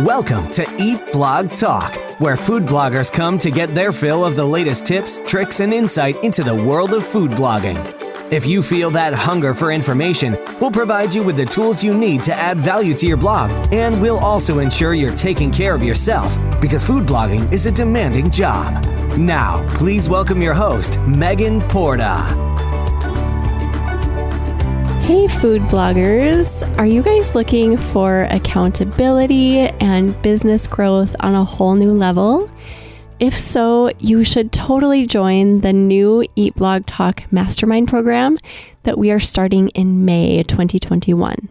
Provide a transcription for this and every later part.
Welcome to Eat Blog Talk, where food bloggers come to get their fill of the latest tips, tricks, and insight into the world of food blogging. If you feel that hunger for information, we'll provide you with the tools you need to add value to your blog, and we'll also ensure you're taking care of yourself, because food blogging is a demanding job. Now, please welcome your host, Megan Porta. Hey food bloggers, are you guys looking for accountability and business growth on a whole new level? If so, you should totally join the new Eat Blog Talk Mastermind program that we are starting in May 2021.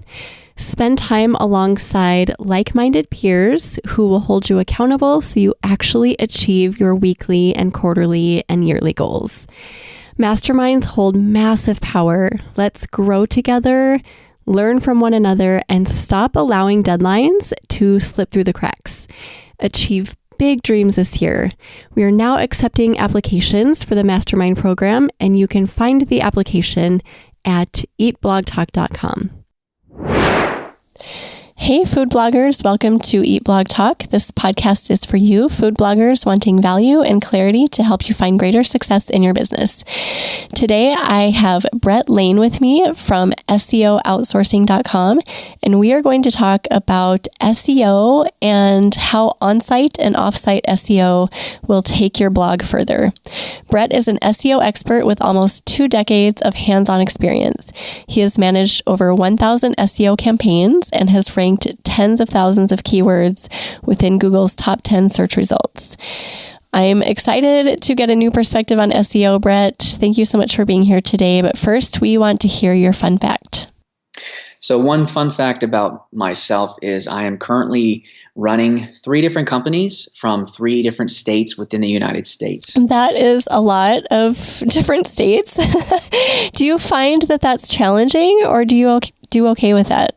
Spend time alongside like-minded peers who will hold you accountable so you actually achieve your weekly and quarterly and yearly goals. Masterminds hold massive power. Let's grow together, learn from one another, and stop allowing deadlines to slip through the cracks. Achieve big dreams this year. We are now accepting applications for the Mastermind program, and you can find the application at eatblogtalk.com. Hey food bloggers, welcome to Eat Blog Talk. This podcast is for you, food bloggers wanting value and clarity to help you find greater success in your business. Today, I have Brett Lane with me from SEOoutsourcing.com, and we are going to talk about SEO and how Onsite and Offsite SEO will take your blog further. Brett is an SEO expert with almost 2 decades of hands-on experience. He has managed over 1,000 SEO campaigns and has ranked tens of thousands of keywords within Google's top 10 search results. I'm excited to get a new perspective on SEO, Brett. Thank you so much for being here today. But first, we want to hear your fun fact. So one fun fact about myself is I am currently running 3 different companies from 3 different states within the United States. That is a lot of different states. Do you find that that's challenging, or do you do okay with that?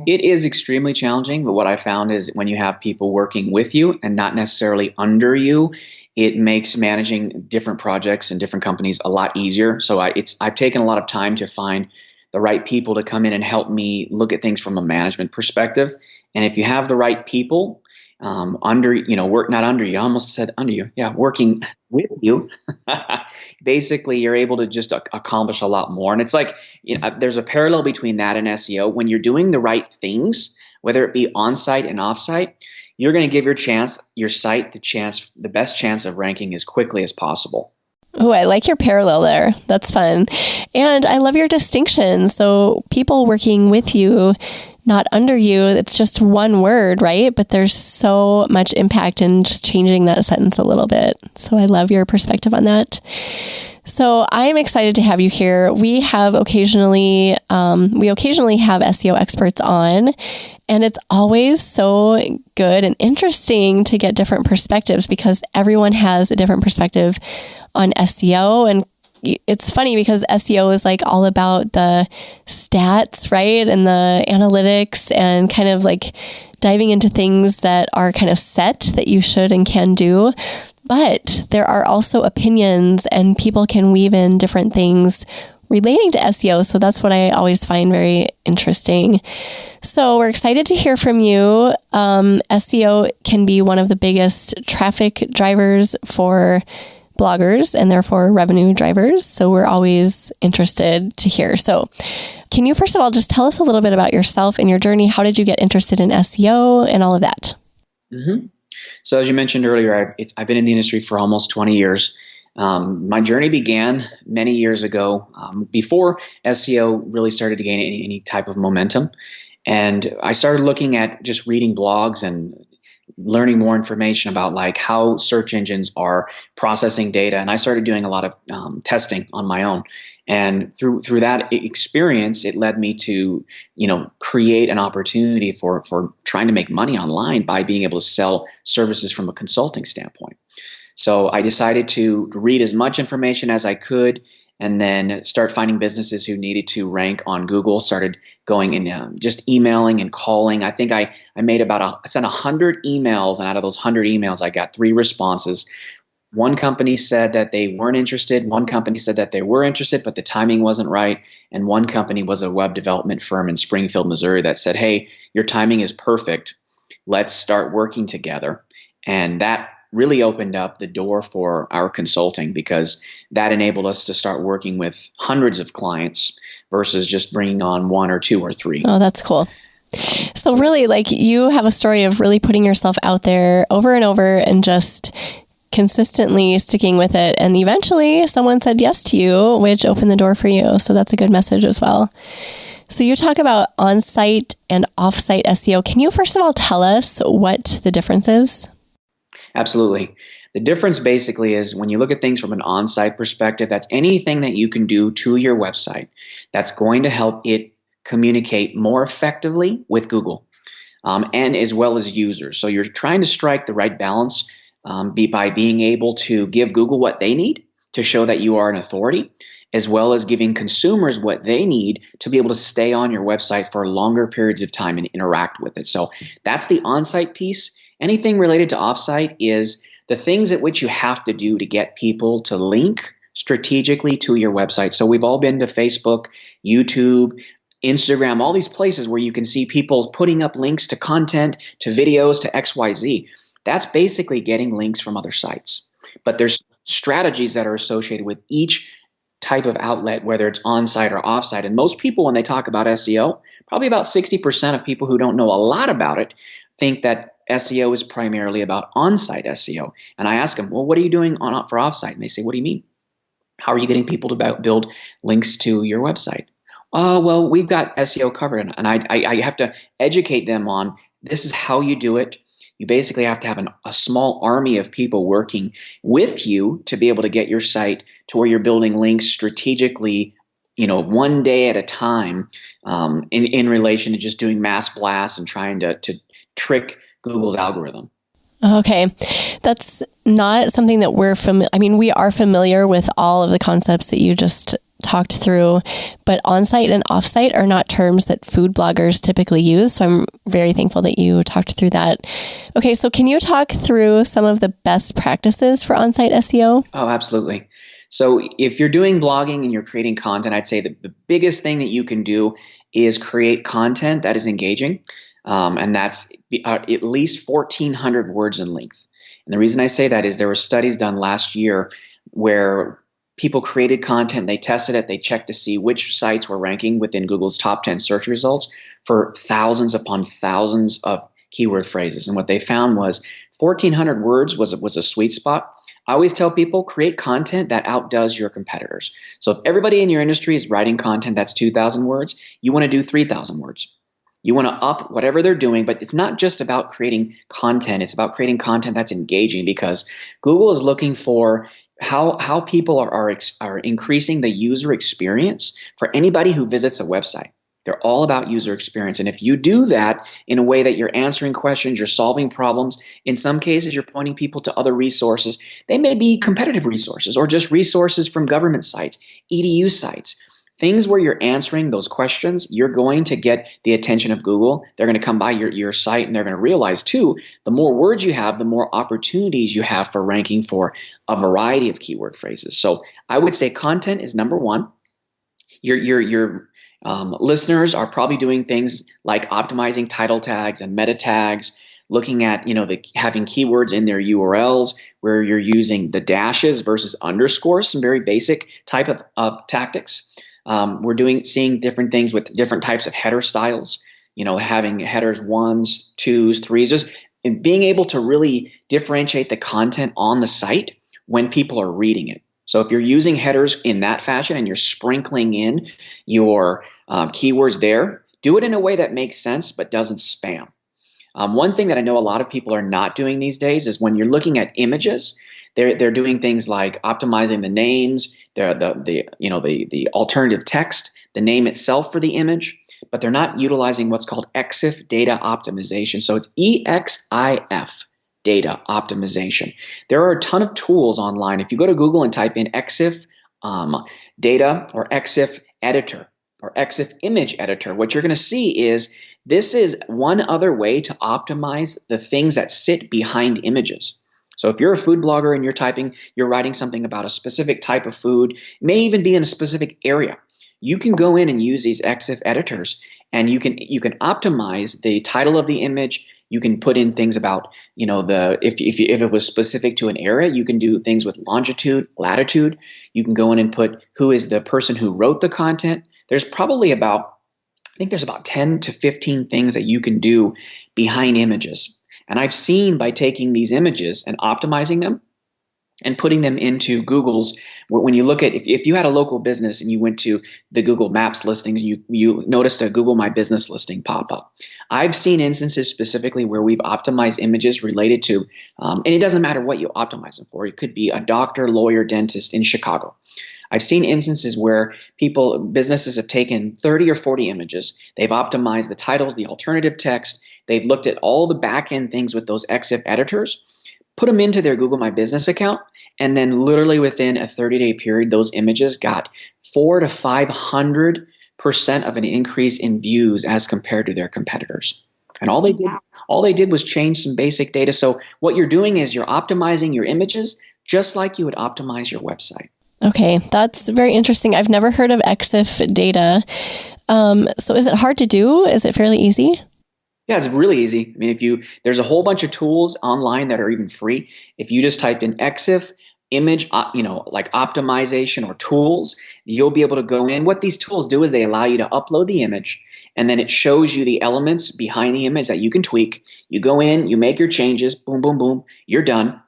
It is extremely challenging, but what I found is when you have people working with you and not necessarily under you, it makes managing different projects and different companies a lot easier. So I've taken a lot of time to find the right people to come in and help me look at things from a management perspective. And if you have the right people working with you, basically you're able to just accomplish a lot more. And it's like, there's a parallel between that and SEO. When you're doing the right things, whether it be on-site and off-site, you're going to give your site the best chance of ranking as quickly as possible. Oh, I like your parallel there. That's fun. And I love your distinction. So people working with you, not under you, it's just one word, right? But there's so much impact in just changing that sentence a little bit. So I love your perspective on that. So I'm excited to have you here. We occasionally have SEO experts on, and it's always so good and interesting to get different perspectives because everyone has a different perspective on SEO. And it's funny because SEO is like all about the stats, right? And the analytics and kind of like diving into things that are kind of set that you should and can do. But there are also opinions and people can weave in different things relating to SEO. So that's what I always find very interesting. So we're excited to hear from you. SEO can be one of the biggest traffic drivers for bloggers and therefore revenue drivers. So we're always interested to hear. So can you first of all just tell us a little bit about yourself and your journey? How did you get interested in SEO and all of that? Mm-hmm. So as you mentioned earlier, I've been in the industry for almost 20 years. My journey began many years ago, before SEO really started to gain any type of momentum. And I started looking at just reading blogs and learning more information about like how search engines are processing data. And I started doing a lot of testing on my own. And through that experience, it led me to, create an opportunity for trying to make money online by being able to sell services from a consulting standpoint. So I decided to read as much information as I could and then start finding businesses who needed to rank on Google, started going and just emailing and calling. I think I sent 100 emails, and out of those 100 emails, I got 3 responses. One company said that they weren't interested. One company said that they were interested, but the timing wasn't right. And one company was a web development firm in Springfield, Missouri that said, hey, your timing is perfect. let's start working together. And that really opened up the door for our consulting, because that enabled us to start working with hundreds of clients versus just bringing on one or two or three. Oh, that's cool. So really, like, you have a story of really putting yourself out there over and over and just consistently sticking with it. And eventually someone said yes to you, which opened the door for you. So that's a good message as well. So you talk about on-site and off-site SEO. Can you first of all tell us what the difference is? Absolutely. The difference basically is when you look at things from an on-site perspective, that's anything that you can do to your website that's going to help it communicate more effectively with Google and as well as users. So you're trying to strike the right balance by being able to give Google what they need to show that you are an authority, as well as giving consumers what they need to be able to stay on your website for longer periods of time and interact with it. So that's the on-site piece. Anything related to off-site is the things at which you have to do to get people to link strategically to your website. So we've all been to Facebook, YouTube, Instagram, all these places where you can see people putting up links to content, to videos, to XYZ. That's basically getting links from other sites. But there's strategies that are associated with each type of outlet, whether it's on-site or off-site. And most people, when they talk about SEO, probably about 60% of people who don't know a lot about it think that SEO is primarily about on-site SEO. And I ask them, well, what are you doing for off-site? And they say, what do you mean? How are you getting people to build links to your website? Oh, well, we've got SEO covered. And I have to educate them on this is how you do it. You basically have to have a small army of people working with you to be able to get your site to where you're building links strategically, one day at a time, in relation to just doing mass blasts and trying to trick Google's algorithm. Okay. That's not something that we're we are familiar with all of the concepts that you just talked through, but on-site and off-site are not terms that food bloggers typically use. So I'm very thankful that you talked through that. Okay. So can you talk through some of the best practices for on-site SEO? Oh, absolutely. So if you're doing blogging and you're creating content, I'd say the biggest thing that you can do is create content that is engaging. And that's at least 1,400 words in length. And the reason I say that is there were studies done last year where people created content, they tested it, they checked to see which sites were ranking within Google's top 10 search results for thousands upon thousands of keyword phrases. And what they found was 1,400 words was a sweet spot. I always tell people, create content that outdoes your competitors. So if everybody in your industry is writing content that's 2,000 words, you want to do 3,000 words. You want to up whatever they're doing, but it's not just about creating content. It's about creating content that's engaging, because Google is looking for how people are increasing the user experience for anybody who visits a website. They're all about user experience. And if you do that in a way that you're answering questions, you're solving problems, in some cases you're pointing people to other resources. They may be competitive resources or just resources from government sites, EDU sites. Things where you're answering those questions, you're going to get the attention of Google. They're going to come by your site, and they're going to realize, too, the more words you have, the more opportunities you have for ranking for a variety of keyword phrases. So I would say content is number one. Your listeners are probably doing things like optimizing title tags and meta tags, looking at having keywords in their URLs where you're using the dashes versus underscores, some very basic type of tactics. We're seeing different things with different types of header styles, having headers 1s, 2s, 3s, just being able to really differentiate the content on the site when people are reading it. So if you're using headers in that fashion and you're sprinkling in your keywords there, do it in a way that makes sense but doesn't spam. One thing that I know a lot of people are not doing these days is when you're looking at images, they're doing things like optimizing the names, the alternative text, the name itself for the image, but they're not utilizing what's called Exif data optimization. So it's EXIF data optimization. There are a ton of tools online. If you go to Google and type in Exif data or Exif editor or Exif image editor, what you're going to see is this is one other way to optimize the things that sit behind images. So if you're a food blogger and you're writing something about a specific type of food, may even be in a specific area, you can go in and use these Exif editors And you can optimize the title of the image. You can put in things about, if it was specific to an area, you can do things with longitude, latitude. You can go in and put who is the person who wrote the content. There's probably about 10 to 15 things that you can do behind images. And I've seen by taking these images and optimizing them and putting them into Google's, when you look at, if you had a local business and you went to the Google Maps listings, you noticed a Google My Business listing pop up. I've seen instances specifically where we've optimized images related to, and it doesn't matter what you optimize them for. It could be a doctor, lawyer, dentist in Chicago. I've seen instances where businesses have taken 30 or 40 images. They've optimized the titles, the alternative text. They've looked at all the back-end things with those Exif editors, put them into their Google My Business account, and then literally within a 30-day period, those images got 400 to 500% of an increase in views as compared to their competitors. And all they did was change some basic data. So what you're doing is you're optimizing your images just like you would optimize your website. Okay, that's very interesting. I've never heard of Exif data. So is it hard to do? Is it fairly easy? Yeah, it's really easy. I mean, there's a whole bunch of tools online that are even free. If you just type in Exif image, like optimization or tools, you'll be able to go in. What these tools do is they allow you to upload the image, and then it shows you the elements behind the image that you can tweak. You go in, you make your changes, boom, boom, boom, you're done.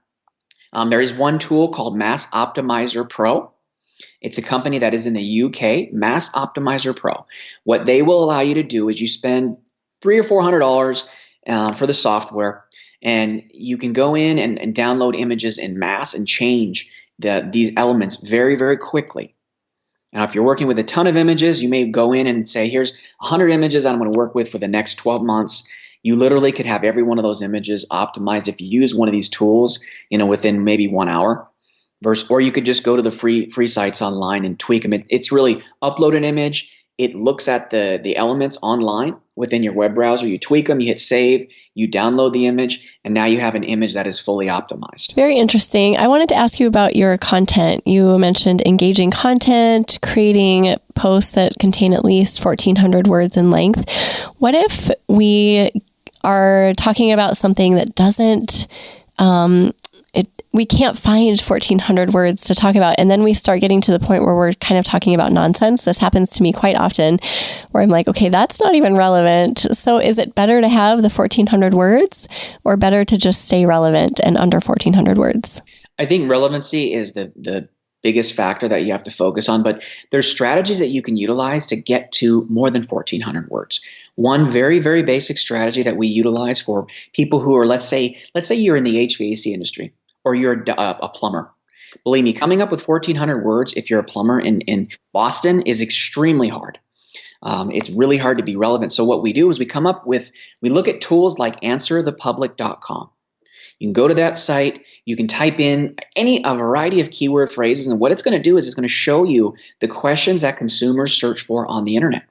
There is one tool called Mass Optimizer Pro. It's a company that is in the UK, Mass Optimizer Pro. What they will allow you to do is you spend $300 or $400 for the software, and you can go in and download images in mass and change these elements very, very quickly. Now, if you're working with a ton of images, you may go in and say, here's 100 images I'm going to work with for the next 12 months. You literally could have every one of those images optimized if you use one of these tools, within maybe 1 hour. Or you could just go to the free sites online and tweak them. It's really upload an image. It looks at the elements online within your web browser. You tweak them, you hit save, you download the image, and now you have an image that is fully optimized. Very interesting. I wanted to ask you about your content. You mentioned engaging content, creating posts that contain at least 1,400 words in length. What if we are talking about something that doesn't we can't find 1,400 words to talk about. And then we start getting to the point where we're kind of talking about nonsense. This happens to me quite often where I'm like, okay, that's not even relevant. So is it better to have the 1,400 words or better to just stay relevant and under 1,400 words? I think relevancy is the biggest factor that you have to focus on, but there's strategies that you can utilize to get to more than 1,400 words. One very, very basic strategy that we utilize for people who are, let's say you're in the HVAC industry, or you're a plumber. Believe me, coming up with 1,400 words if you're a plumber in Boston is extremely hard. It's really hard to be relevant. So what we do is we look at tools like answerthepublic.com. You can go to that site, you can type in a variety of keyword phrases, and what it's going to do is it's going to show you the questions that consumers search for on the internet.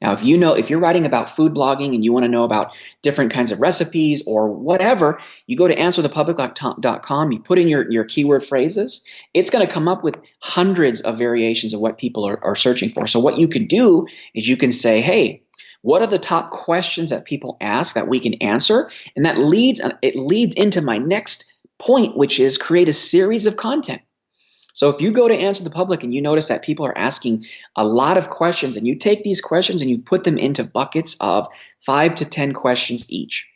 Now, if you're writing about food blogging and you want to know about different kinds of recipes or whatever, you go to answerthepublic.com, you put in your keyword phrases, it's going to come up with hundreds of variations of what people are searching for. So what you could do is you can say, hey, what are the top questions that people ask that we can answer? And that leads into my next point, which is create a series of content. So if you go to Answer the Public and you notice that people are asking a lot of questions, and you take these questions and you put them into buckets of 5 to 10 questions each,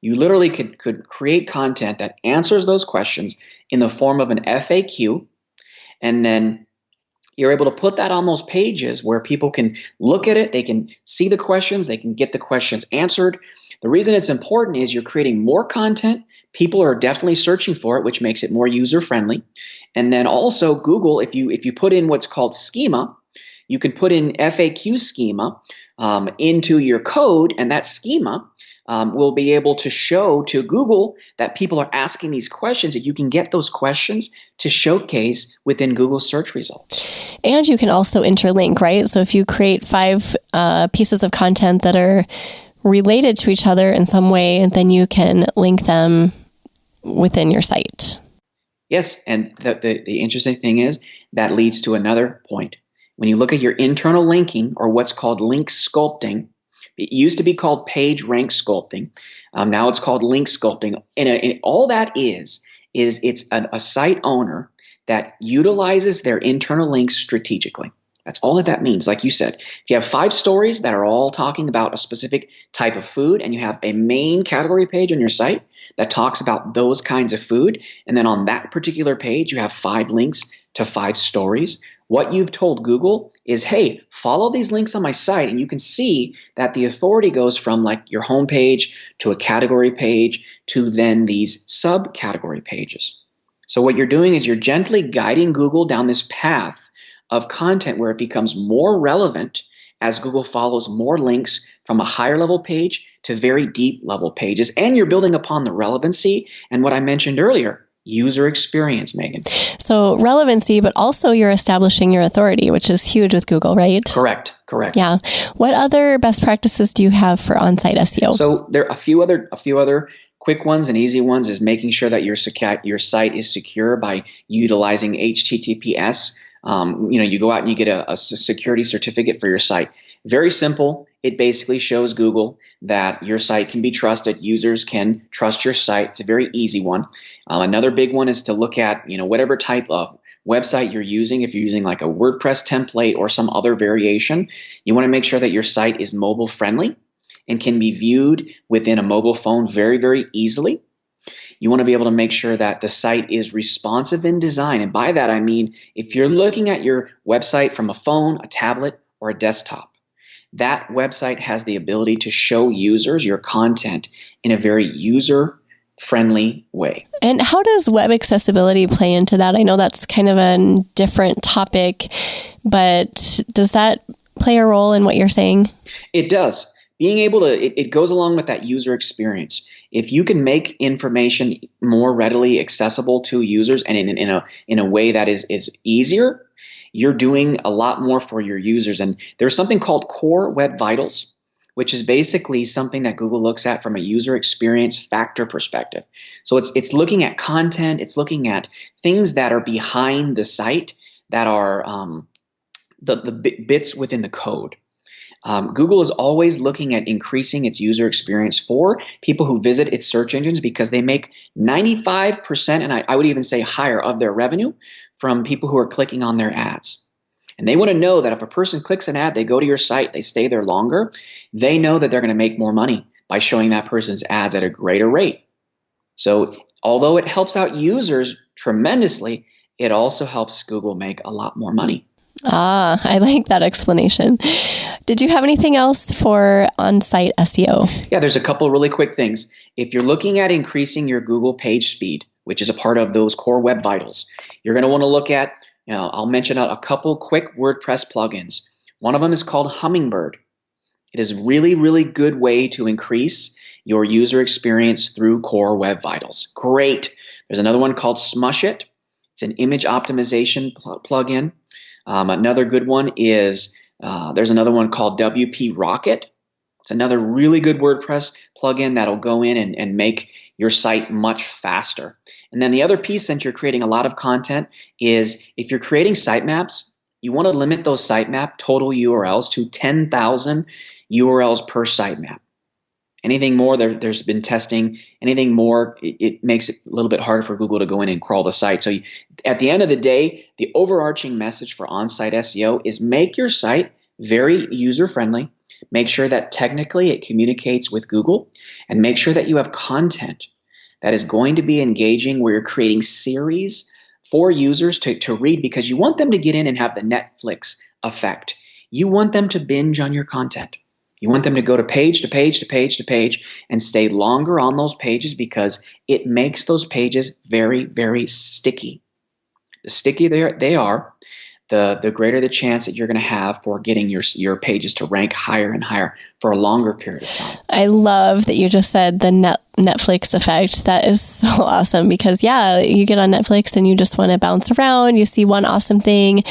you literally could create content that answers those questions in the form of an FAQ, and then you're able to put that on those pages where people can look at it, they can see the questions, they can get the questions answered. The reason it's important is you're creating more content. People are definitely searching for it, which makes it more user-friendly. And then also Google, if you put in what's called schema, you can put in FAQ schema into your code, and that schema will be able to show to Google that people are asking these questions, and you can get those questions to showcase within Google search results. And you can also interlink, right? So if you create 5 pieces of content that are related to each other in some way, and then you can link them within your site. Yes, and the interesting thing is that leads to another point. when you look at your internal linking, or what's called link sculpting, it used to be called page rank sculpting. Now it's called link sculpting. And all that is it's a site owner that utilizes their internal links strategically. That's all that means. Like you said, if you have 5 stories that are all talking about a specific type of food, and you have a main category page on your site that talks about those kinds of food, and then on that particular page you have 5 links to 5 stories, what you've told Google is, hey, follow these links on my site, and you can see that the authority goes from like your home page to a category page to then these subcategory pages. So what you're doing is you're gently guiding Google down this path of content where it becomes more relevant as Google follows more links from a higher level page to very deep level pages. And you're building upon the relevancy and what I mentioned earlier, user experience, Megan. So relevancy, but also you're establishing your authority, which is huge with Google, right? Correct. Yeah. What other best practices do you have for on-site SEO? So there are a few other quick ones and easy ones is making sure that your site is secure by utilizing HTTPS. You go out and you get a security certificate for your site. Very simple. It basically shows Google that your site can be trusted. Users can trust your site. It's a very easy one. Another big one is to look at, whatever type of website you're using. If you're using like a WordPress template or some other variation, you want to make sure that your site is mobile friendly and can be viewed within a mobile phone very, very easily. You want to be able to make sure that the site is responsive in design. And by that, I mean, if you're looking at your website from a phone, a tablet, or a desktop, that website has the ability to show users your content in a very user-friendly way. And how does web accessibility play into that? I know that's kind of a different topic, but does that play a role in what you're saying? It does. Being able to, it goes along with that user experience. If you can make information more readily accessible to users and in a way that is easier, you're doing a lot more for your users. And there's something called Core Web Vitals, which is basically something that Google looks at from a user experience factor perspective. So it's looking at content, it's looking at things that are behind the site that are the bits within the code. Google is always looking at increasing its user experience for people who visit its search engines because they make 95%, and I would even say higher, of their revenue from people who are clicking on their ads. And they want to know that if a person clicks an ad, they go to your site, they stay there longer, they know that they're going to make more money by showing that person's ads at a greater rate. So although it helps out users tremendously, it also helps Google make a lot more money. I like that explanation. Did you have anything else for on-site SEO? Yeah, there's a couple really quick things. If you're looking at increasing your Google page speed, which is a part of those Core Web Vitals, you're going to want to look at, I'll mention a couple quick WordPress plugins. One of them is called Hummingbird. It is a really, really good way to increase your user experience through Core Web Vitals. Great. There's another one called Smush It. It's an image optimization plugin. Another good one is, there's another one called WP Rocket. It's another really good WordPress plugin that'll go in and make your site much faster. And then the other piece, since you're creating a lot of content, is if you're creating sitemaps, you want to limit those sitemap total URLs to 10,000 URLs per sitemap. Anything more, there's been testing. Anything more, it makes it a little bit harder for Google to go in and crawl the site. So at the end of the day, the overarching message for on-site SEO is make your site very user-friendly. Make sure that technically it communicates with Google, and make sure that you have content that is going to be engaging, where you're creating series for users to read, because you want them to get in and have the Netflix effect. You want them to binge on your content. You want them to go to page to page to page to page and stay longer on those pages, because it makes those pages very, very sticky. The stickier they are, the greater the chance that you're going to have for getting your pages to rank higher and higher for a longer period of time. I love that you just said the Netflix effect. That is so awesome, because you get on Netflix and you just want to bounce around. You see one awesome thing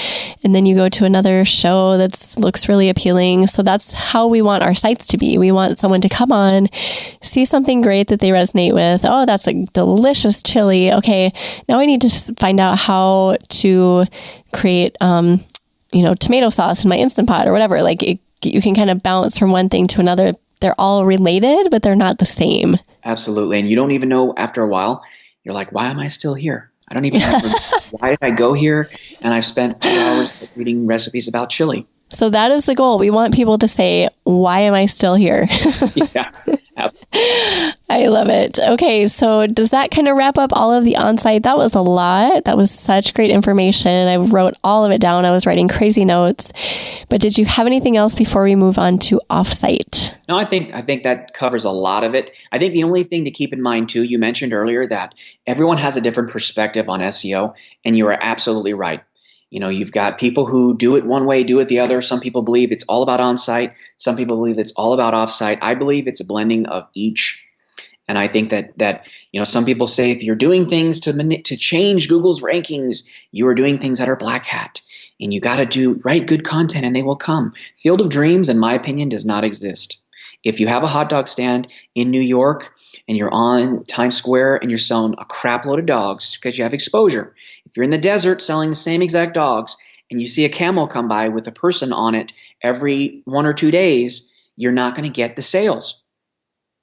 and then you go to another show that looks really appealing. So that's how we want our sites to be. We want someone to come on, see something great that they resonate with. Oh, that's a delicious chili. Okay, now I need to find out how to create tomato sauce in my Instant Pot or whatever. Like you can kind of bounce from one thing to another. They're all related, but they're not the same. Absolutely. And you don't even know after a while, you're like, why am I still here? I don't even know why did I go here? And I've spent 2 hours reading recipes about chili. So that is the goal. We want people to say, why am I still here? Yeah. I love it. Okay, so does that kind of wrap up all of the Onsite? That was a lot. That was such great information. I wrote all of it down. I was writing crazy notes. But did you have anything else before we move on to Offsite? No, I think that covers a lot of it. I think the only thing to keep in mind too, you mentioned earlier that everyone has a different perspective on SEO, and you are absolutely right. You've got people who do it one way, do it the other. Some people believe it's all about on-site. Some people believe it's all about off-site. I believe it's a blending of each. And I think that some people say if you're doing things to change Google's rankings, you are doing things that are black hat. And you got to write good content and they will come. Field of Dreams, in my opinion, does not exist. If you have a hot dog stand in New York and you're on Times Square and you're selling a crap load of dogs because you have exposure, if you're in the desert selling the same exact dogs and you see a camel come by with a person on it every 1 or 2 days, you're not going to get the sales.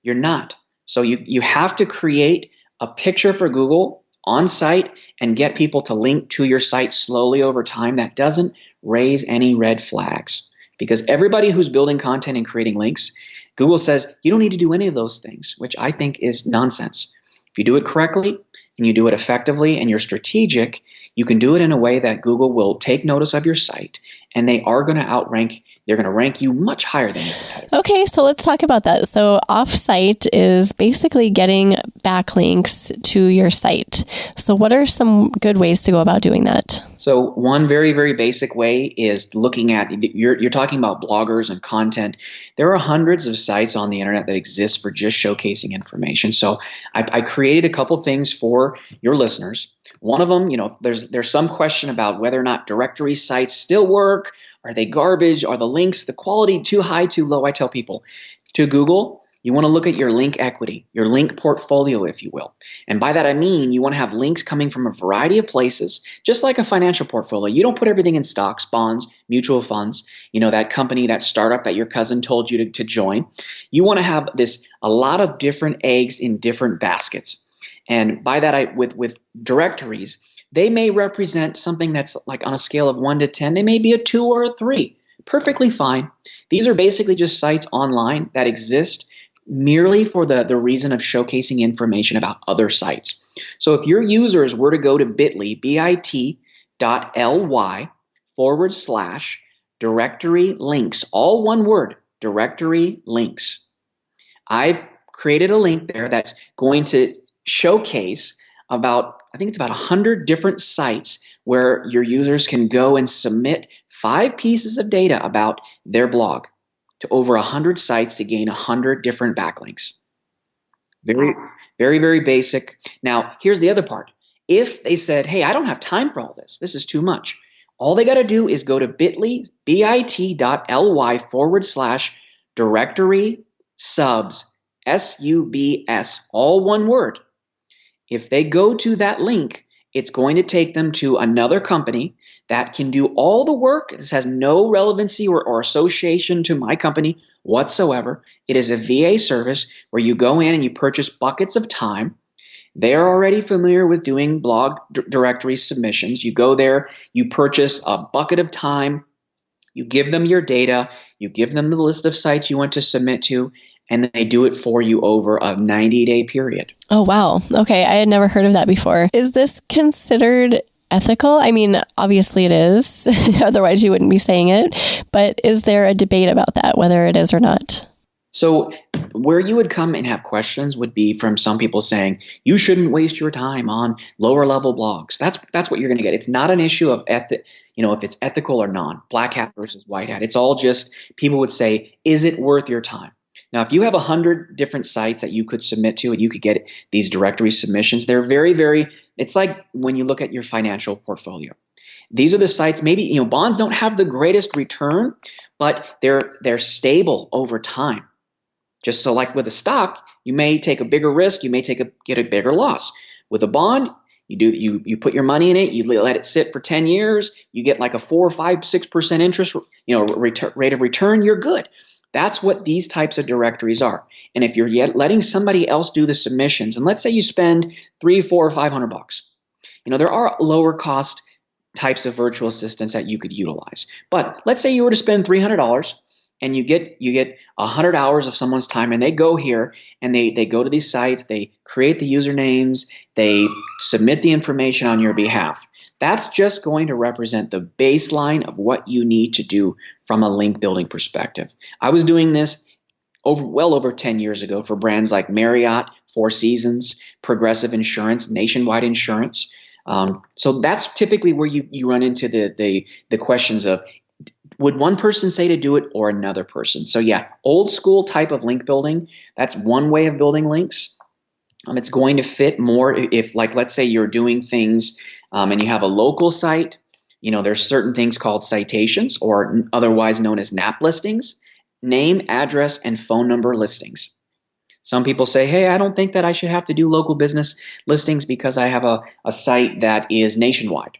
You're not. So you have to create a picture for Google on site and get people to link to your site slowly over time that doesn't raise any red flags. Because everybody who's building content and creating links, Google says you don't need to do any of those things, which I think is nonsense. If you do it correctly and you do it effectively and you're strategic, you can do it in a way that Google will take notice of your site and they are going to outrank. They're going to rank you much higher than your competitor. Okay, so let's talk about that. So Offsite is basically getting backlinks to your site. So what are some good ways to go about doing that? So one very, very basic way is looking at, you're talking about bloggers and content. There are hundreds of sites on the internet that exist for just showcasing information. So I created a couple things for your listeners. One of them, there's some question about whether or not directory sites still work. Are they garbage? Are the links, the quality too high, too low? I tell people to Google, you want to look at your link equity, your link portfolio, if you will. And by that, I mean, you want to have links coming from a variety of places, just like a financial portfolio. You don't put everything in stocks, bonds, mutual funds, that company, that startup that your cousin told you to join. You want to have a lot of different eggs in different baskets. And by that, with directories, they may represent something that's like on a scale of 1 to 10. They may be a 2 or a 3. Perfectly fine. These are basically just sites online that exist merely for the reason of showcasing information about other sites. So if your users were to go to bit.ly/directory links, all one word, directory links. I've created a link there that's going to showcase about 100 different sites where your users can go and submit 5 pieces of data about their blog to over 100 sites to gain 100 different backlinks. Very, very, very basic. Now, here's the other part. If they said, hey, I don't have time for all this, this is too much, all they got to do is go to bit.ly/directory subs, SUBS, all one word. If they go to that link, it's going to take them to another company that can do all the work. This has no relevancy or association to my company whatsoever. It is a VA service where you go in and you purchase buckets of time. They're already familiar with doing blog directory submissions. You go there, you purchase a bucket of time, you give them your data, you give them the list of sites you want to submit to, and then they do it for you over a 90-day period. Oh, wow. Okay. I had never heard of that before. Is this considered ethical? I mean, obviously it is. Otherwise, you wouldn't be saying it. But is there a debate about that, whether it is or not? So where you would come and have questions would be from some people saying, you shouldn't waste your time on lower level blogs. That's what you're going to get. It's not an issue of if it's ethical or not, black hat versus white hat. It's all just people would say, is it worth your time? Now, if you have 100 different sites that you could submit to and you could get these directory submissions, they're very, very, it's like when you look at your financial portfolio. These are the sites, maybe, bonds don't have the greatest return, but they're stable over time. Just so like with a stock, you may take a bigger risk, you may get a bigger loss. With a bond, You put your money in it, you let it sit for 10 years, you get like a 4, 5, 6% interest, rate of return, you're good. That's what these types of directories are. And if you're yet letting somebody else do the submissions, and let's say you spend $300, $400, $500, there are lower cost types of virtual assistants that you could utilize. But let's say you were to spend $300 and you get 100 hours of someone's time, and they go here and they go to these sites, they create the usernames, they submit the information on your behalf. That's just going to represent the baseline of what you need to do from a link building perspective. I was doing this well over 10 years ago for brands like Marriott, Four Seasons, Progressive Insurance, Nationwide Insurance. So that's typically where you run into the questions of, would one person say to do it or another person? So yeah, old school type of link building, that's one way of building links. It's going to fit more if, like, let's say you're doing things and you have a local site. There's certain things called citations, or otherwise known as NAP listings, name, address, and phone number listings. Some people say, hey, I don't think that I should have to do local business listings because I have a site that is nationwide.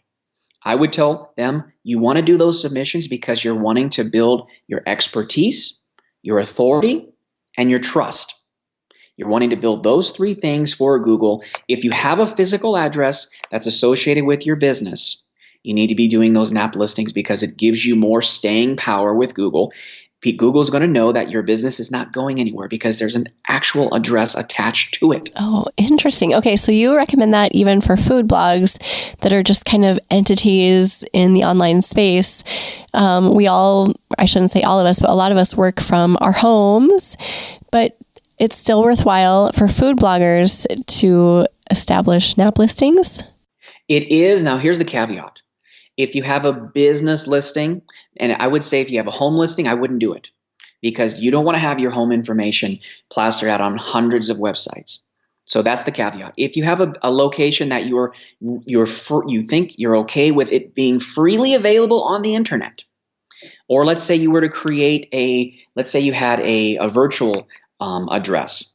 I would tell them you want to do those submissions because you're wanting to build your expertise, your authority, and your trust. You're wanting to build those 3 things for Google. If you have a physical address that's associated with your business, you need to be doing those NAP listings because it gives you more staying power with Google. Google's going to know that your business is not going anywhere because there's an actual address attached to it. Oh, interesting. Okay, so you recommend that even for food blogs that are just kind of entities in the online space. I shouldn't say all of us, but a lot of us work from our homes, but it's still worthwhile for food bloggers to establish NAP listings? It is. Now, here's the caveat. If you have a business listing, and I would say if you have a home listing, I wouldn't do it because you don't want to have your home information plastered out on hundreds of websites. So that's the caveat. If you have a location that you think you're okay with it being freely available on the internet, or let's say you were to create let's say you had a virtual address,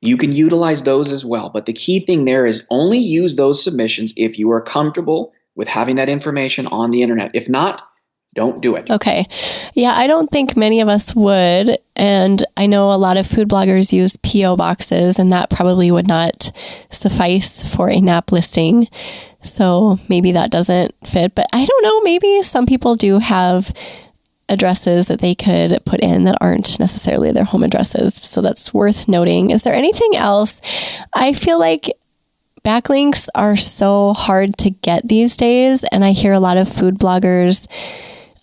you can utilize those as well. But the key thing there is only use those submissions if you are comfortable with having that information on the internet. If not, don't do it. Okay. Yeah, I don't think many of us would. And I know a lot of food bloggers use PO boxes, and that probably would not suffice for a NAP listing. So maybe that doesn't fit. But I don't know, maybe some people do have addresses that they could put in that aren't necessarily their home addresses. So that's worth noting. Is there anything else? I feel like backlinks are so hard to get these days. And I hear a lot of food bloggers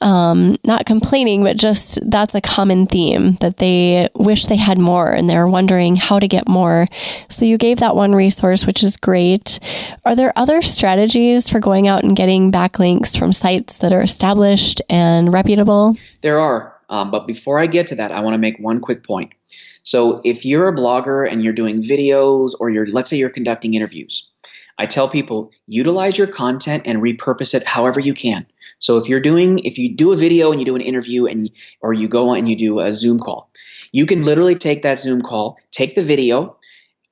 not complaining, but just that's a common theme that they wish they had more and they're wondering how to get more. So you gave that one resource, which is great. Are there other strategies for going out and getting backlinks from sites that are established and reputable? There are. But before I get to that, I want to make one quick point. So if you're a blogger and you're doing videos, or let's say you're conducting interviews, I tell people utilize your content and repurpose it however you can. So if you do a video and you do an interview or you go on and you do a Zoom call, you can literally take that Zoom call, take the video,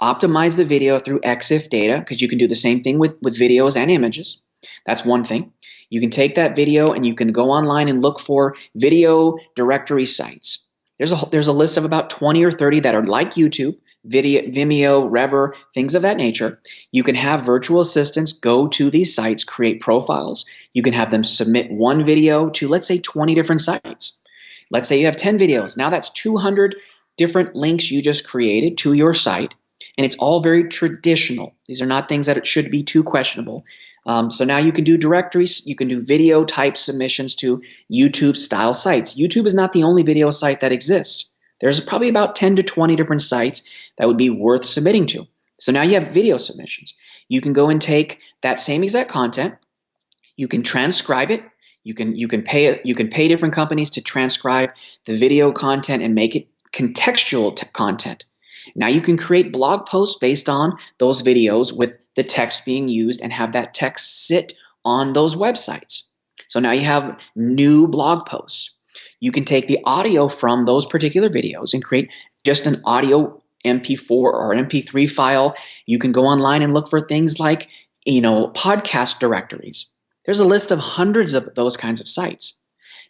optimize the video through Exif data, because you can do the same thing with videos and images. That's one thing. You can take that video and you can go online and look for video directory sites. There's a list of about 20 or 30 that are like YouTube, Vimeo, Rever, things of that nature. You can have virtual assistants go to these sites, create profiles. You can have them submit one video to, let's say, 20 different sites. Let's say you have 10 videos. Now that's 200 different links you just created to your site, and it's all very traditional. These are not things that it should be too questionable. So now you can do directories, you can do video type submissions to YouTube style sites. YouTube is not the only video site that exists. There's probably about 10 to 20 different sites that would be worth submitting to. So now you have video submissions. You can go and take that same exact content, you can transcribe it, you can pay different companies to transcribe the video content and make it contextual content. Now you can create blog posts based on those videos with the text being used and have that text sit on those websites. So now you have new blog posts. You can take the audio from those particular videos and create just an audio MP4 or an MP3 file. You can go online and look for things like podcast directories. There's a list of hundreds of those kinds of sites.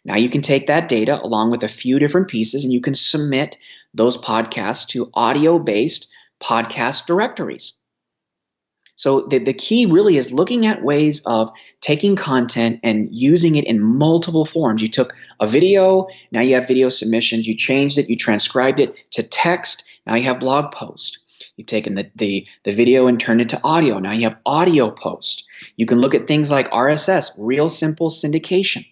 Now you can take that data along with a few different pieces and you can submit those podcasts to audio-based podcast directories. So the key really is looking at ways of taking content and using it in multiple forms. You took a video, now you have video submissions. You changed it, you transcribed it to text, now you have blog post. You've taken the video and turned it to audio, now you have audio post. You can look at things like RSS, real simple syndication.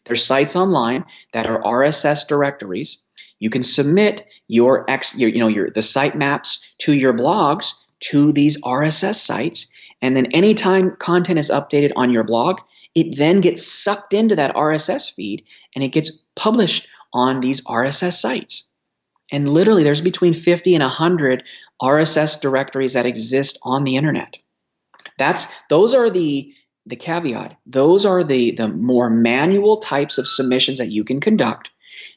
There's sites online that are RSS directories. You can submit the site maps to your blogs to these RSS sites, and then anytime content is updated on your blog, it then gets sucked into that RSS feed and it gets published on these RSS sites. And literally there's between 50 and 100 RSS directories that exist on the internet. Those are the caveat. Those are the more manual types of submissions that you can conduct.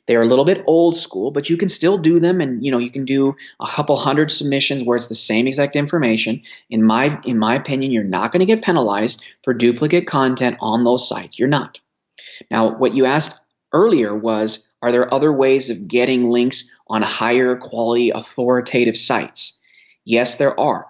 They're a little bit old school, but you can still do them, and you can do a couple hundred submissions where it's the same exact information. In my opinion, you're not going to get penalized for duplicate content on those sites. You're not. Now, what you asked earlier was, are there other ways of getting links on higher quality authoritative sites? Yes, there are.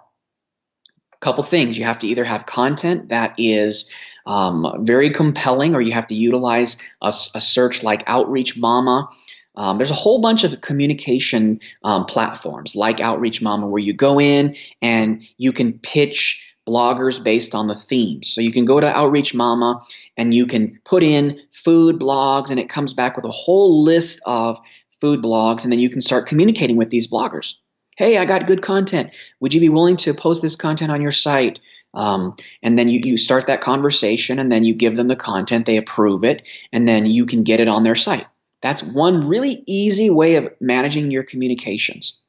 A couple things. You have to either have content that is very compelling, or you have to utilize a search like Outreach Mama. There's a whole bunch of communication platforms like Outreach Mama where you go in and you can pitch bloggers based on the themes. So you can go to Outreach Mama and you can put in food blogs and it comes back with a whole list of food blogs, and then you can start communicating with these bloggers. Hey, I got good content. Would you be willing to post this content on your site? And then you start that conversation, and then you give them the content, they approve it, and then you can get it on their site. That's one really easy way of managing your communications.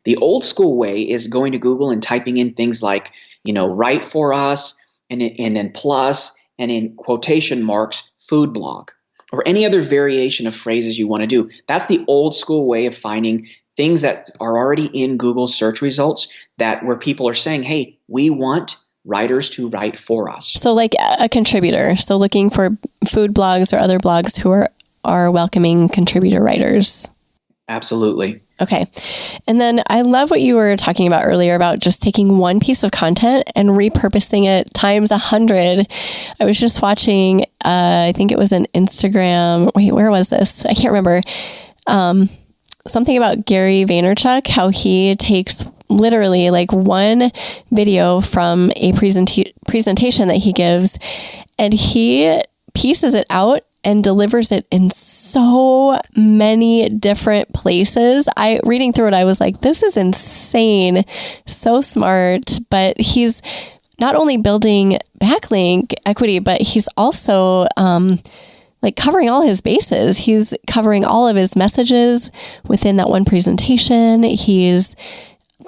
The old school way is going to Google and typing in things like, write for us, and then plus, and in quotation marks, food blog, or any other variation of phrases you want to do. That's the old school way of finding things that are already in Google search results where people are saying, hey, we want writers to write for us. So like a contributor. So looking for food blogs or other blogs who are welcoming contributor writers. Absolutely. Okay. And then I love what you were talking about earlier about just taking one piece of content and repurposing it times 100. I was just watching, I think it was an Instagram. Wait, where was this? I can't remember. Something about Gary Vaynerchuk, how he takes literally like one video from a presentation that he gives, and he pieces it out and delivers it in so many different places. Reading through it, I was like, this is insane. So smart. But he's not only building backlink equity, but he's also like covering all his bases. He's covering all of his messages within that one presentation. He's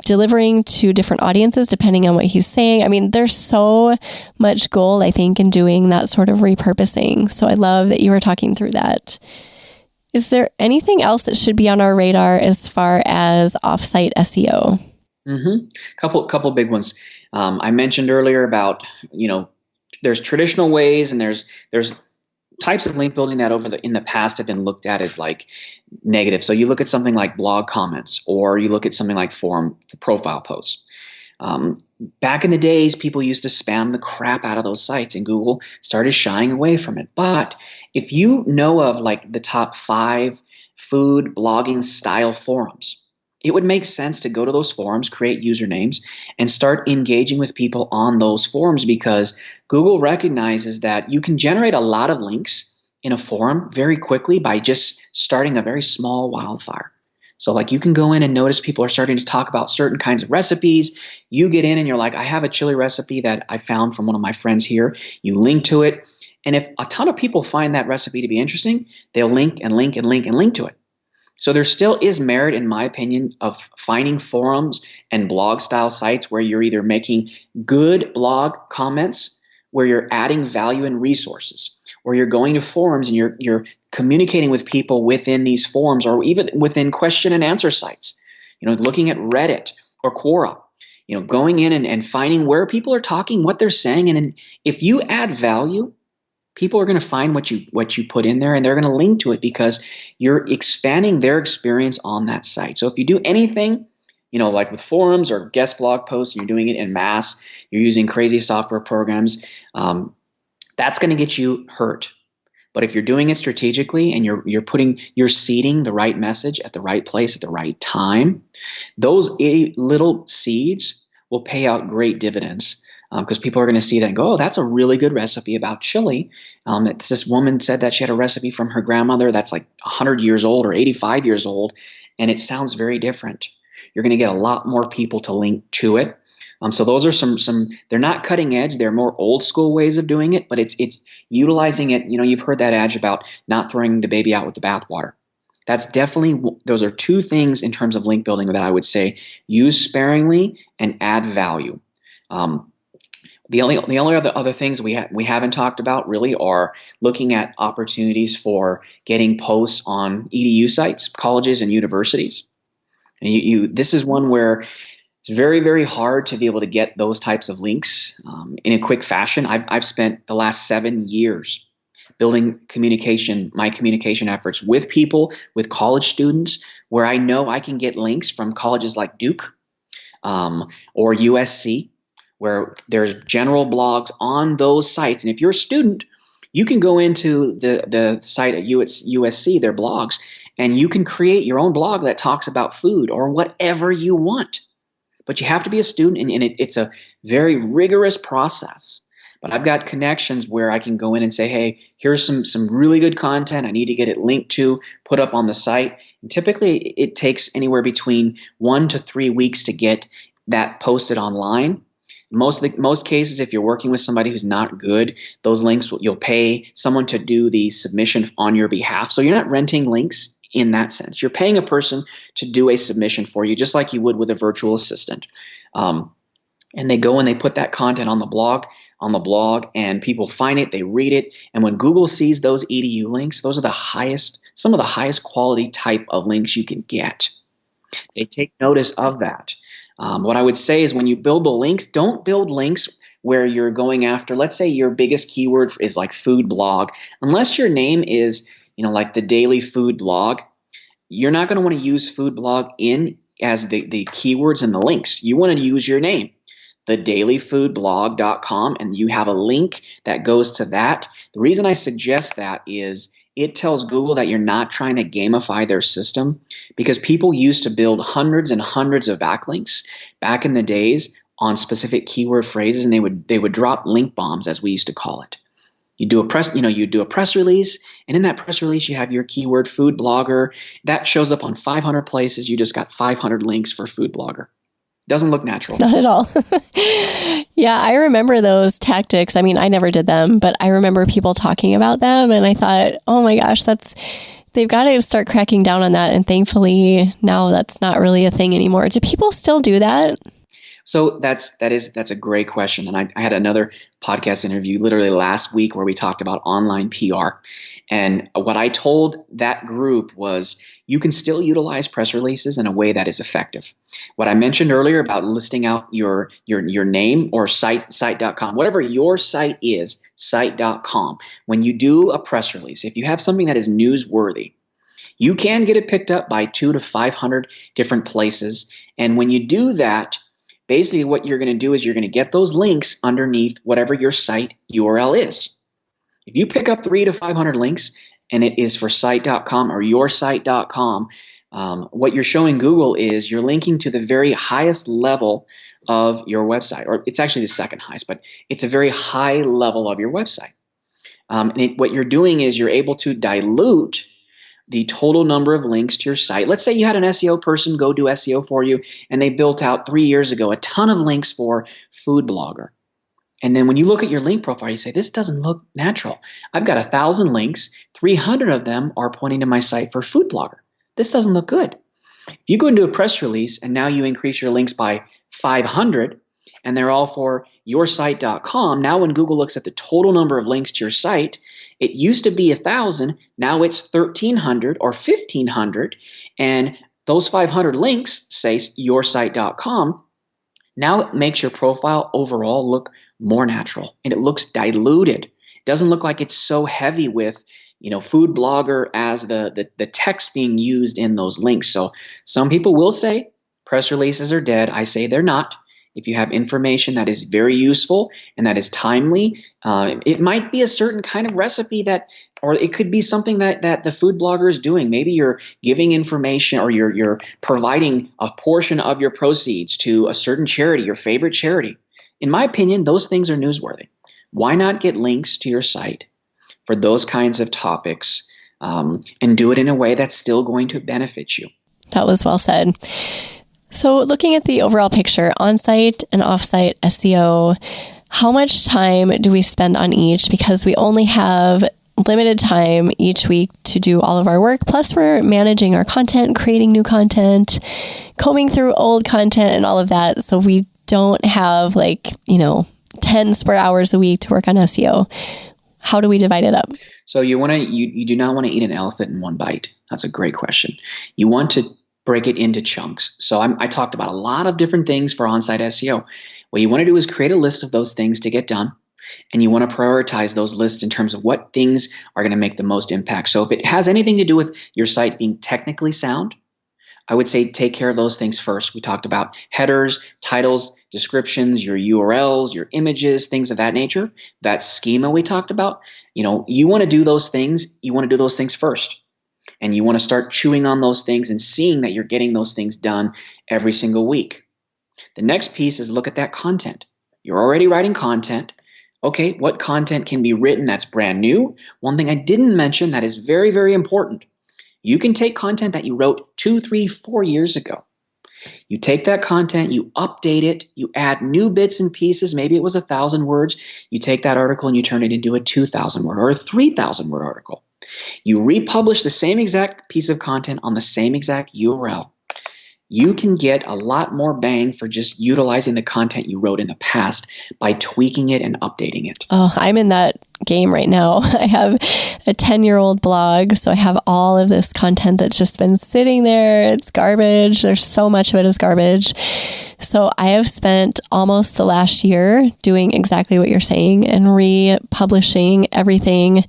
delivering to different audiences depending on what he's saying. I mean, there's so much gold, I think, in doing that sort of repurposing. So I love that you were talking through that. Is there anything else that should be on our radar as far as offsite SEO? Couple big ones. I mentioned earlier about, there's traditional ways and there's types of link building that in the past have been looked at as like negative. So you look at something like blog comments, or you look at something like forum profile posts. Back in the days, people used to spam the crap out of those sites, and Google started shying away from it. But if you know of like the top 5 food blogging style forums, it would make sense to go to those forums, create usernames, and start engaging with people on those forums, because Google recognizes that you can generate a lot of links in a forum very quickly by just starting a very small wildfire. So like you can go in and notice people are starting to talk about certain kinds of recipes. You get in and you're like, I have a chili recipe that I found from one of my friends here. You link to it. And if a ton of people find that recipe to be interesting, they'll link and link and link and link to it. So there still is merit, in my opinion, of finding forums and blog style sites where you're either making good blog comments, where you're adding value and resources, or you're going to forums and you're communicating with people within these forums, or even within question and answer sites, looking at Reddit or Quora. going in and finding where people are talking, what they're saying. And if you add value, people are going to find what you put in there, and they're going to link to it because you're expanding their experience on that site. So if you do anything, like with forums or guest blog posts, you're doing it in mass, you're using crazy software programs, that's going to get you hurt. But if you're doing it strategically and you're seeding the right message at the right place at the right time, those little seeds will pay out great dividends. Because people are going to see that and go, oh, that's a really good recipe about chili. It's this woman said that she had a recipe from her grandmother that's like 100 years old or 85 years old, and it sounds very different. You're going to get a lot more people to link to it. So those are some. They're not cutting edge. They're more old school ways of doing it, but it's utilizing it. You've heard that adage about not throwing the baby out with the bathwater. That's definitely, those are two things in terms of link building that I would say use sparingly and add value. The only other things we haven't talked about really are looking at opportunities for getting posts on EDU sites, colleges and universities. And this is one where it's very, very hard to be able to get those types of links in a quick fashion. I've spent the last 7 years building my communication efforts with people, with college students, where I know I can get links from colleges like Duke or USC, where there's general blogs on those sites. And if you're a student, you can go into the site at USC, their blogs, and you can create your own blog that talks about food or whatever you want. But you have to be a student, and it's a very rigorous process. But I've got connections where I can go in and say, hey, here's some really good content. I need to get it linked to, put up on the site. And typically, it takes anywhere between 1 to 3 weeks to get that posted online. Most cases, if you're working with somebody who's not good, those links, you'll pay someone to do the submission on your behalf. So you're not renting links in that sense. You're paying a person to do a submission for you, just like you would with a virtual assistant. And they go and they put that content on the blog, and people find it, they read it. And when Google sees those EDU links, those are some of the highest quality type of links you can get. They take notice of that. What I would say is when you build the links, don't build links where you're going after, let's say your biggest keyword is like food blog. Unless your name is, like the daily food blog, you're not going to want to use food blog as the keywords and the links. You want to use your name, thedailyfoodblog.com, and you have a link that goes to that. The reason I suggest that is it tells Google that you're not trying to gamify their system, because people used to build hundreds and hundreds of backlinks back in the days on specific keyword phrases, and they would drop link bombs, as we used to call it. You do a press release, and in that press release you have your keyword food blogger. That shows up on 500 places. You just got 500 links for food blogger. Doesn't look natural. Not at all. Yeah, I remember those tactics. I mean, I never did them, but I remember people talking about them, and I thought, oh my gosh, they've got to start cracking down on that. And thankfully, now that's not really a thing anymore. Do people still do that? So that's a great question. And I had another podcast interview literally last week where we talked about online PR. And what I told that group was you can still utilize press releases in a way that is effective. What I mentioned earlier about listing out your name or site.com, whatever your site is, site.com. When you do a press release, if you have something that is newsworthy, you can get it picked up by 200 to 500 different places. And when you do that, basically what you're going to do is you're going to get those links underneath whatever your site URL is. If you pick up 300 to 500 links and it is for site.com or yoursite.com, what you're showing Google is you're linking to the very highest level of your website, or it's actually the second highest, but it's a very high level of your website. What you're doing is you're able to dilute the total number of links to your site. Let's say you had an SEO person go do SEO for you, and they built out 3 years ago a ton of links for food blogger. And then when you look at your link profile, you say, this doesn't look natural. I've got 1,000 links, 300 of them are pointing to my site for food blogger. This doesn't look good. If you go into a press release and now you increase your links by 500 and they're all for yoursite.com, now when Google looks at the total number of links to your site, it used to be 1,000, now it's 1,300 or 1,500, and those 500 links say yoursite.com. Now it makes your profile overall look more natural, and it looks diluted. It doesn't look like it's so heavy with, food blogger as the text being used in those links. So some people will say press releases are dead. I say they're not. If you have information that is very useful and that is timely, it might be a certain kind of recipe or it could be something that the food blogger is doing. Maybe you're giving information, or you're providing a portion of your proceeds to a certain charity, your favorite charity. In my opinion, those things are newsworthy. Why not get links to your site for those kinds of topics, and do it in a way that's still going to benefit you? That was well said. So looking at the overall picture, on-site and off-site SEO, how much time do we spend on each? Because we only have limited time each week to do all of our work. Plus we're managing our content, creating new content, combing through old content and all of that. So we don't have 10 spare hours a week to work on SEO. How do we divide it up? So you do not want to eat an elephant in one bite. That's a great question. You want to break it into chunks. So I talked about a lot of different things for on-site SEO. What you want to do is create a list of those things to get done, and you want to prioritize those lists in terms of what things are going to make the most impact. So if it has anything to do with your site being technically sound, I would say take care of those things first. We talked about headers, titles, descriptions, your URLs, your images, things of that nature. That schema we talked about, you want to do those things. You want to do those things first. And you want to start chewing on those things and seeing that you're getting those things done every single week. The next piece is look at that content. You're already writing content. Okay, what content can be written that's brand new? One thing I didn't mention that is very, very important. You can take content that you wrote 2, 3, 4 years ago. You take that content, you update it, you add new bits and pieces. Maybe it was 1,000 words. You take that article and you turn it into a 2,000 word or a 3,000 word article. You republish the same exact piece of content on the same exact URL. You can get a lot more bang for just utilizing the content you wrote in the past by tweaking it and updating it. Oh, I'm in that game right now. I have a 10-year-old blog, so I have all of this content that's just been sitting there. It's garbage. There's so much of it is garbage. So I have spent almost the last year doing exactly what you're saying and republishing everything.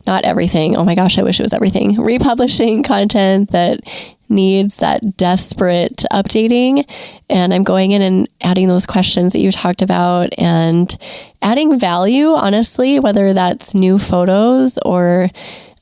Not everything. Oh my gosh, I wish it was everything. Republishing content that needs that desperate updating. And I'm going in and adding those questions that you talked about and adding value, honestly, whether that's new photos or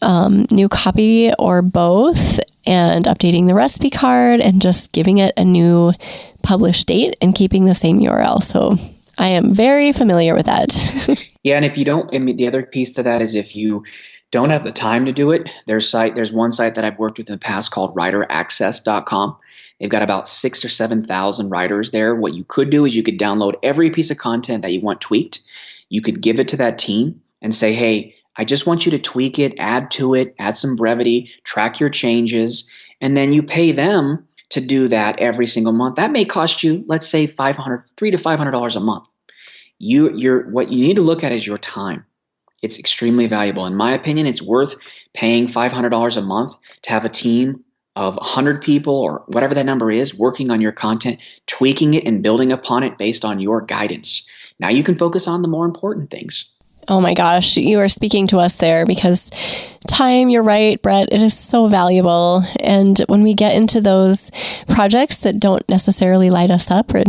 new copy or both, and updating the recipe card and just giving it a new published date and keeping the same URL. So I am very familiar with that. Yeah, and if you don't, the other piece to that is if you don't have the time to do it, there's one site that I've worked with in the past called writeraccess.com. They've got about 6,000 or 7,000 writers there. What you could do is you could download every piece of content that you want tweaked. You could give it to that team and say, hey, I just want you to tweak it, add to it, add some brevity, track your changes, and then you pay them to do that every single month. That may cost you, let's say, $300 to $500 a month. What you need to look at is your time. It's extremely valuable. In my opinion, it's worth paying $500 a month to have a team of 100 people or whatever that number is working on your content, tweaking it and building upon it based on your guidance. Now you can focus on the more important things. Oh my gosh, you are speaking to us there, because time, you're right, Brett, it is so valuable. And when we get into those projects that don't necessarily light us up, or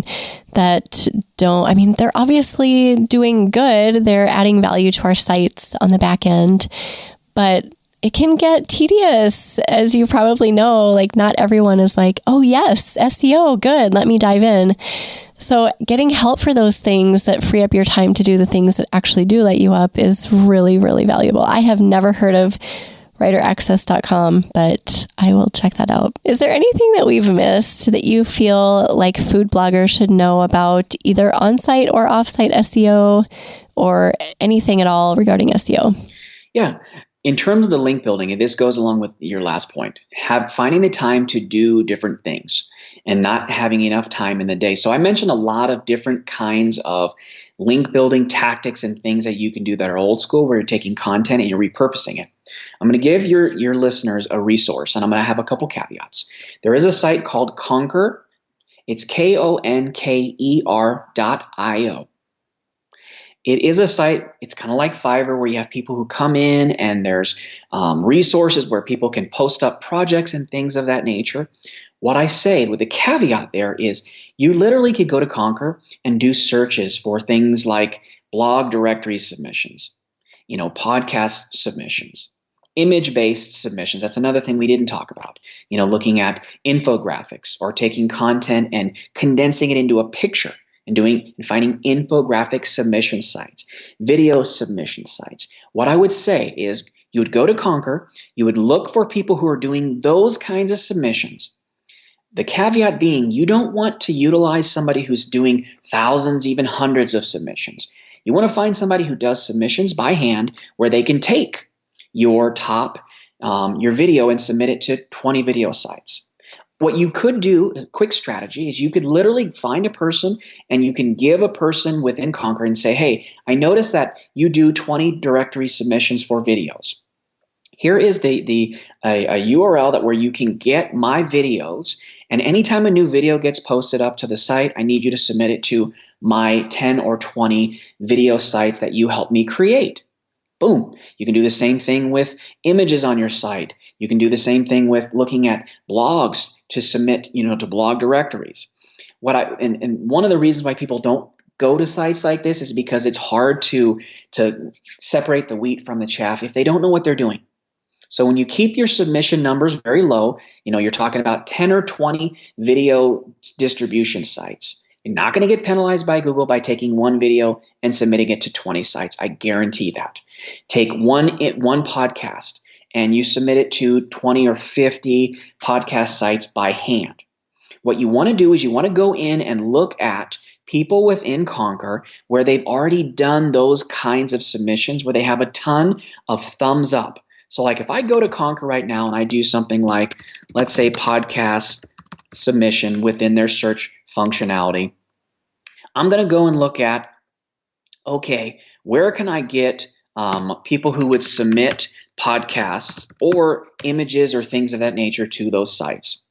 that don't, they're obviously doing good. They're adding value to our sites on the back end, but it can get tedious, as you probably know. Like, not everyone is like, oh yes, SEO, good, let me dive in. So getting help for those things that free up your time to do the things that actually do light you up is really, really valuable. I have never heard of writeraccess.com, but I will check that out. Is there anything that we've missed that you feel like food bloggers should know about either on-site or off-site SEO, or anything at all regarding SEO? Yeah. In terms of the link building, and this goes along with your last point, finding the time to do different things and not having enough time in the day. So I mentioned a lot of different kinds of link building tactics and things that you can do that are old school, where you're taking content and you're repurposing it. I'm going to give your listeners a resource, and I'm going to have a couple caveats. There is a site called Conquer, It's konker.io. It is a site, it's kind of like Fiverr, where you have people who come in and there's resources where people can post up projects and things of that nature. What I say with the caveat there is you literally could go to Conquer and do searches for things like blog directory submissions, podcast submissions, image-based submissions. That's another thing we didn't talk about. Looking at infographics or taking content and condensing it into a picture and finding infographic submission sites, video submission sites. What I would say is you would go to Conquer, you would look for people who are doing those kinds of submissions. The caveat being you don't want to utilize somebody who's doing thousands, even hundreds of submissions. You want to find somebody who does submissions by hand where they can take your video and submit it to 20 video sites. What you could do, a quick strategy, is you could literally find a person and you can give a person within Conquer and say, hey, I noticed that you do 20 directory submissions for videos. Here is a URL where you can get my videos, and anytime a new video gets posted up to the site, I need you to submit it to my 10 or 20 video sites that you helped me create. Boom. You can do the same thing with images on your site. You can do the same thing with looking at blogs to submit, to blog directories. And one of the reasons why people don't go to sites like this is because it's hard to separate the wheat from the chaff if they don't know what they're doing. So when you keep your submission numbers very low, you're talking about 10 or 20 video distribution sites. You're not going to get penalized by Google by taking one video and submitting it to 20 sites. I guarantee that. Take one podcast and you submit it to 20 or 50 podcast sites by hand. What you want to do is you want to go in and look at people within Conquer where they've already done those kinds of submissions, where they have a ton of thumbs up. So like if I go to Conquer right now and I do something like, let's say, podcast submission within their search functionality, I'm going to go and look at, okay, where can I get people who would submit podcasts or images or things of that nature to those sites?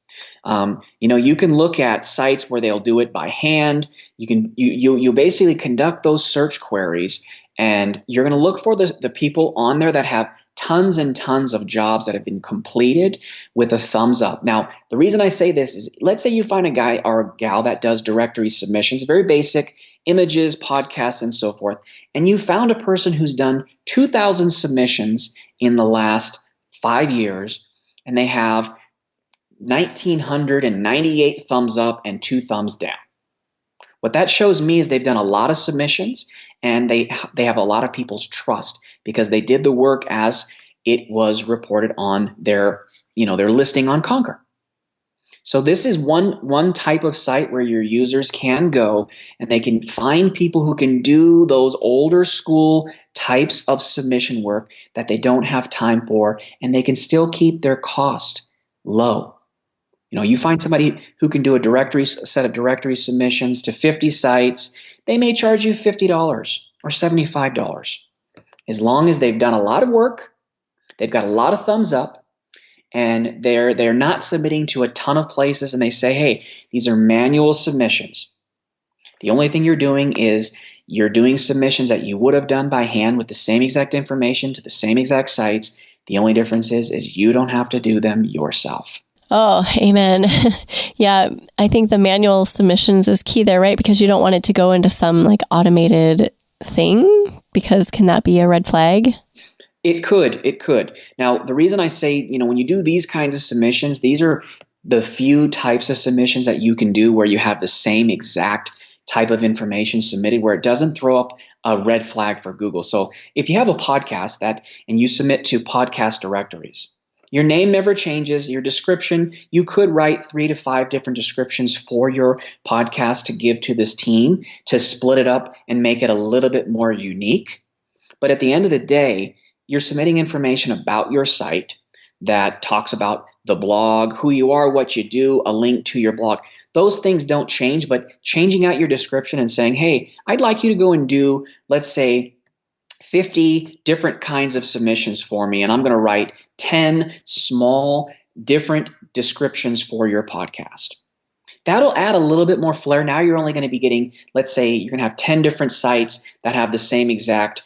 You can look at sites where they'll do it by hand. You basically conduct those search queries, and you're going to look for the people on there that have tons and tons of jobs that have been completed with a thumbs up. Now, the reason I say this is, let's say you find a guy or a gal that does directory submissions, very basic, images, podcasts, and so forth, and you found a person who's done 2,000 submissions in the last 5 years, and they have 1,998 thumbs up and 2 thumbs down. What that shows me is they've done a lot of submissions, and they have a lot of people's trust because they did the work as it was reported on their listing on Conquer. So this is one type of site where your users can go and they can find people who can do those older school types of submission work that they don't have time for, and they can still keep their cost low. You find somebody who can do a set of directory submissions to 50 sites, they may charge you $50 or $75. As long as they've done a lot of work, they've got a lot of thumbs up, and they're not submitting to a ton of places, and they say, hey, these are manual submissions. The only thing you're doing is you're doing submissions that you would have done by hand with the same exact information to the same exact sites. The only difference is you don't have to do them yourself. Oh, amen. Yeah, I think the manual submissions is key there, right? Because you don't want it to go into some like automated thing, because can that be a red flag? It could. Now, the reason I say, when you do these kinds of submissions, these are the few types of submissions that you can do where you have the same exact type of information submitted, where it doesn't throw up a red flag for Google. So if you have a podcast and you submit to podcast directories, your name never changes. Your description, you could write 3 to 5 different descriptions for your podcast to give to this team to split it up and make it a little bit more unique. But at the end of the day, you're submitting information about your site that talks about the blog, who you are, what you do, a link to your blog. Those things don't change, but changing out your description and saying, hey, I'd like you to go and do, let's say, 50 different kinds of submissions for me, and I'm going to write 10 small different descriptions for your podcast. That'll add a little bit more flair. Now you're only going to be getting, let's say you're going to have 10 different sites that have the same exact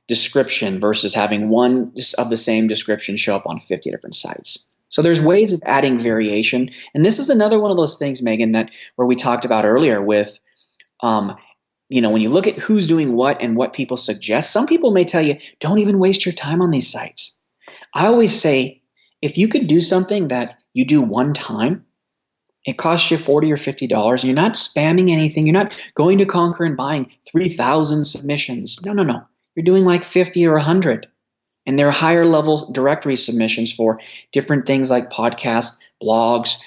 description versus having one of the same description show up on 50 different sites. So there's ways of adding variation. And this is another one of those things, Megan, that where we talked about earlier with, when you look at who's doing what and what people suggest, some people may tell you, don't even waste your time on these sites. I always say, if you could do something that you do one time, it costs you $40 or $50. You're not spamming anything. You're not going to Conquer and buying 3,000 submissions. No. You're doing like 50 or 100. And there are higher levels directory submissions for different things like podcasts, blogs,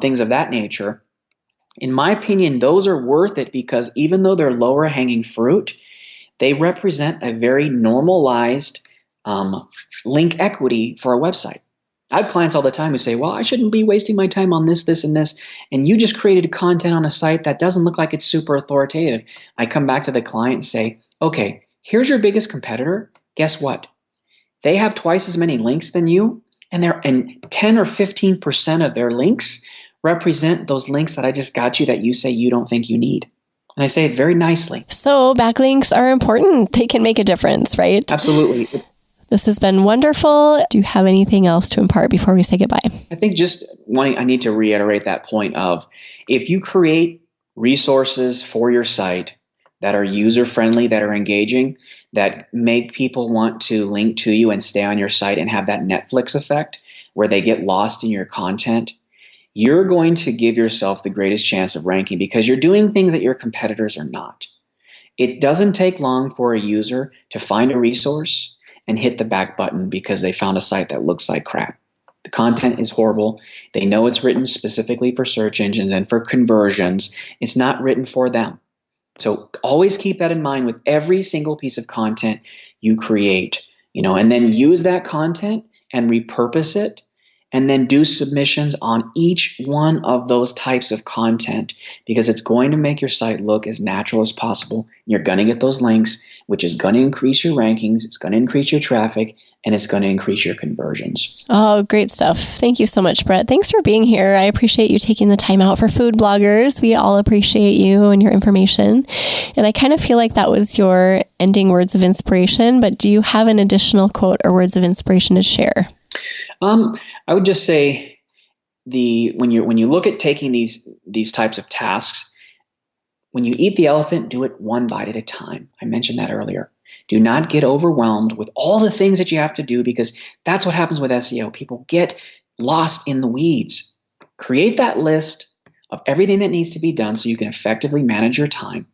things of that nature. In my opinion, those are worth it because even though they're lower hanging fruit, they represent a very normalized link equity for a website. I have clients all the time who say, well, I shouldn't be wasting my time on this, this, and this. And you just created content on a site that doesn't look like it's super authoritative. I come back to the client and say, okay, here's your biggest competitor. Guess what? They have twice as many links than you, and 10 or 15% of their links represent those links that I just got you that you say you don't think you need. And I say it very nicely. So backlinks are important. They can make a difference, right? Absolutely. This has been wonderful. Do you have anything else to impart before we say goodbye? I think I need to reiterate that point of if you create resources for your site that are user-friendly, that are engaging, that make people want to link to you and stay on your site and have that Netflix effect where they get lost in your content, you're going to give yourself the greatest chance of ranking because you're doing things that your competitors are not. It doesn't take long for a user to find a resource and hit the back button because they found a site that looks like crap. The content is horrible. They know it's written specifically for search engines and for conversions. It's not written for them. So always keep that in mind with every single piece of content you create, and then use that content and repurpose it and then do submissions on each one of those types of content because it's going to make your site look as natural as possible. You're going to get those links, which is going to increase your rankings, it's going to increase your traffic, and it's going to increase your conversions. Oh, great stuff. Thank you so much, Brett. Thanks for being here. I appreciate you taking the time out for food bloggers. We all appreciate you and your information. And I kind of feel like that was your ending words of inspiration, but do you have an additional quote or words of inspiration to share? I would just say when you look at taking these types of tasks, when you eat the elephant, do it one bite at a time. I mentioned that earlier. Do not get overwhelmed with all the things that you have to do because that's what happens with SEO. People get lost in the weeds. Create that list of everything that needs to be done so you can effectively manage your time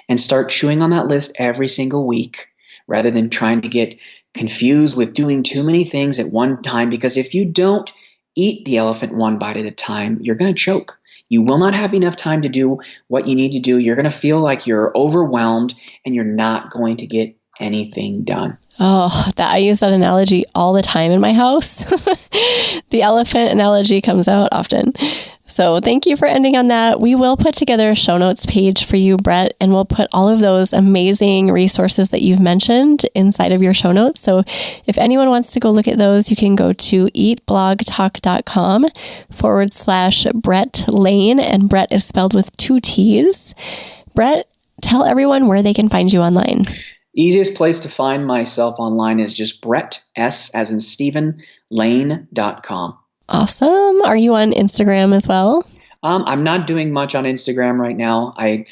and start chewing on that list every single week rather than trying to get confused with doing too many things at one time, because if you don't eat the elephant one bite at a time, you're going to choke. You will not have enough time to do what you need to do. You're going to feel like you're overwhelmed and you're not going to get anything done. Oh, I use that analogy all the time in my house. The elephant analogy comes out often. So thank you for ending on that. We will put together a show notes page for you, Brett, and we'll put all of those amazing resources that you've mentioned inside of your show notes. So if anyone wants to go look at those, you can go to eatblogtalk.com/Brett Lane, and Brett is spelled with 2 T's. Brett, tell everyone where they can find you online. Easiest place to find myself online is just Brett, S as in Stephen, Lane.com. Awesome. Are you on Instagram as well? I'm not doing much on Instagram right now. I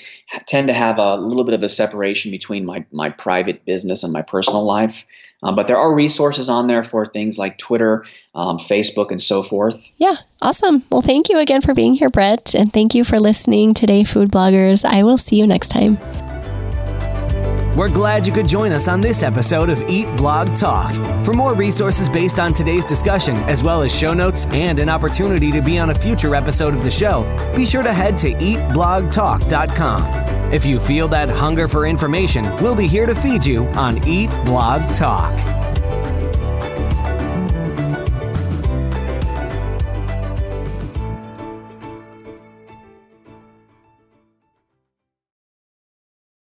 tend to have a little bit of a separation between my private business and my personal life. But there are resources on there for things like Twitter, Facebook, and so forth. Yeah. Awesome. Well, thank you again for being here, Brett. And thank you for listening today, food bloggers. I will see you next time. We're glad you could join us on this episode of Eat Blog Talk. For more resources based on today's discussion, as well as show notes and an opportunity to be on a future episode of the show, be sure to head to eatblogtalk.com. If you feel that hunger for information, we'll be here to feed you on Eat Blog Talk.